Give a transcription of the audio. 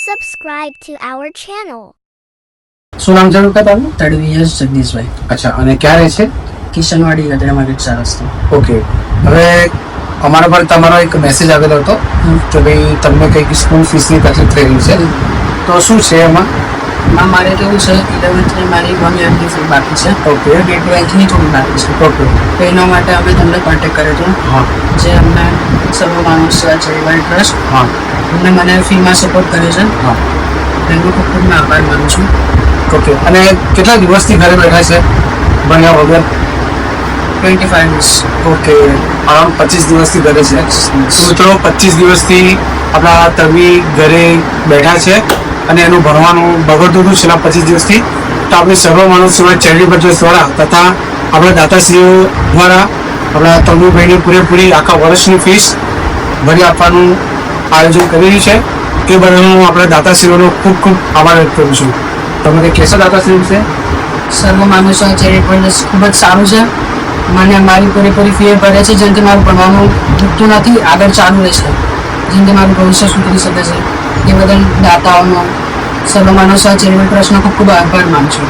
Subscribe to our channel. શું નામ છે વખત આપનું? તડવી યશ જગદીશભાઈ, અચ્છા, અને ક્યાં રહે છે? કિશનવાડી ગધેડામાં રિક્ષા રસ્તો. ઓકે, હવે અમારા પર તમારો એક મેસેજ આવેલો હતો કે ભાઈ તમને કંઈક સ્કૂલ ફીસની તકલીફ થઈ રહી છે, તો શું છે એમાં? મારે કેવું છે, 11th મારી 1 યરની ફી બાકી છે. ઓકે. અને 12thની થોડી બાકી છે. ઓકે. તો એના માટે અમે તમને કોન્ટેક્ટ કર્યો હતો, હા જે અમને સર્વમાનવ સેવા ચેરિટેબલ ટ્રસ્ટ હા અમને મને ફીમાં સપોર્ટ કર્યો છે. હા એનો ખૂબ ખૂબ મેં આભાર માનું છું. ઓકે. અને કેટલા દિવસથી ઘરે બેઠા છે ભણ્યા વગર? 25 years. ઓકે, અરાઉન્ડ 25 દિવસથી ઘરે છે. તો મિત્રો 25 દિવસથી આપણા તરવી ઘરે બેઠા છે અને એનું ભણવાનું બગડતું હતું છેલ્લા 25 દિવસથી. તો આપણી સર્વમાનવ સેવા ચેરિટેબલ ટ્રસ્ટ દ્વારા તથા આપણા દાતાશ્રીઓ દ્વારા આપણા તરવીભાઈને પૂરેપૂરી આખા વર્ષની ફીસ ભરી આપવાનું આયોજન કરી રહ્યું છે. તે બદલ હું આપણા દાતાશ્રીઓનો ખૂબ ખૂબ આભાર વ્યક્ત કરું છું. તમે કંઈ કહેશો દાતાશ્રી વિશે? સર્વમાનવ સેવા ચેરિટેબલ ટ્રસ્ટ ખૂબ જ સારું છે. મને મારી પૂરેપૂરી ફી ભરે છે, જેનાથી મારું ભણવાનું તૂટતું નથી, આગળ ચાલુ રહેશે, જેનાથી મારું ભવિષ્ય સુધરી શકે છે. એ બદલ દાતાઓનો સર્વમાનવ સેવા ચેરિટેબલ ટ્રસ્ટનો ખૂબ ખૂબ આભાર માનું છું.